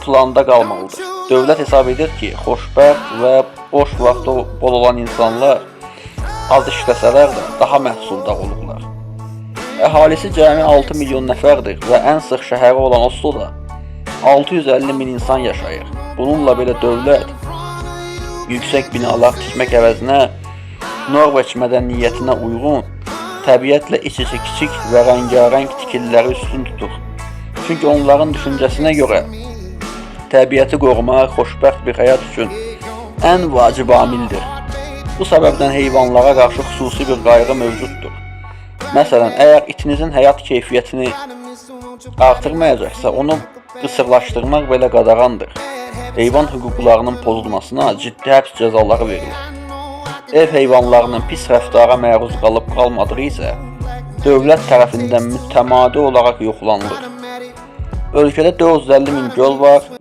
planda qalmalıdır. Dövlət hesab edir ki, xoşbəxt və boş vaxtı bol olan insanlar az işləsələr də daha məhsuldar olurlar. Əhalisi cəmi 6 milyon nəfərdir və ən sıx şəhəri olan Osloda 650 min insan yaşayır. Bununla belə dövlət yüksək binalar tikmək əvəzinə Norveç mədəniyyətinə uyğun təbiətlə iç-içə kiçik və rəngarəng tikililəri üstün tutur. Çünki onların düşüncəsinə görə təbiəti qorumaq xoşbəxt bir həyat üçün ən vacib amildir. Bu səbəbdən heyvanlara qarşı xüsusi bir qayğı mövcuddur. Məsələn, əgər itinizin həyat keyfiyyətini artırmayacaqsa, onu qısırlaşdırmaq belə qadağandır. Heyvan hüquqlarının pozulmasına ciddi həbs cəzaları verilir. Ev heyvanlarının pis rəftara məruz qalıb-qalmadığı isə dövlət tərəfindən mütəmadi olaraq yoxlanılır. Ölkədə 450 min göl var və